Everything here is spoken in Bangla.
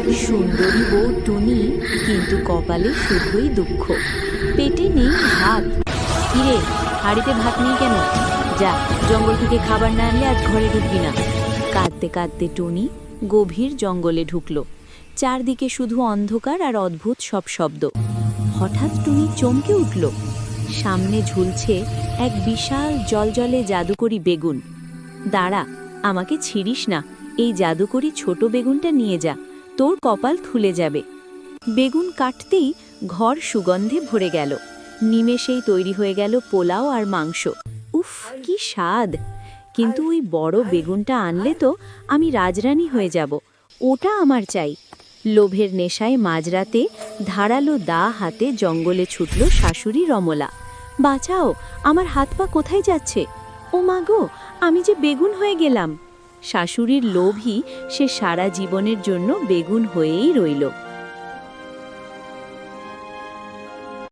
সুন্দরী বউ টুনি, কিন্তু কপালে শুধুই দুঃখ, পেটে নেই ভাত। কিরে, হাঁড়িতে ভাত নেই কেন? যা, জঙ্গল থেকে খাবার না আনলে আজ ঘরে ঢুকবি না। কাঁদতে কাঁদতে টুনি গভীর জঙ্গলে ঢুকল। চারদিকে শুধু অন্ধকার আর অদ্ভুত সব শব্দ। হঠাৎ টুনি চমকে উঠল। সামনে ঝুলছে এক বিশাল জলজলে জাদুকরি বেগুন। দাঁড়া, আমাকে ছিড়িস না, এই জাদুকরি ছোট বেগুনটা নিয়ে যা, তোর কপাল খুলে যাবে। বেগুন কাটতেই ঘর সুগন্ধে ভরে গেল। নিমেষেই তৈরি হয়ে গেল পোলাও আর মাংস। উফ, কি স্বাদ! কিন্তু ওই বড় বেগুনটা আনলে তো আমি রাজরানী হয়ে যাব, ওটা আমার চাই। লোভের নেশায় মাঝরাতে ধারালো দা হাতে জঙ্গলে ছুটল শাশুড়ি রমলা। বাঁচাও, আমার হাত পা কোথায় যাচ্ছে? ও মা গো, আমি যে বেগুন হয়ে গেলাম। শাশুড়ির লোভই সে সারা জীবনের জন্য বেগুন হয়েই রইল।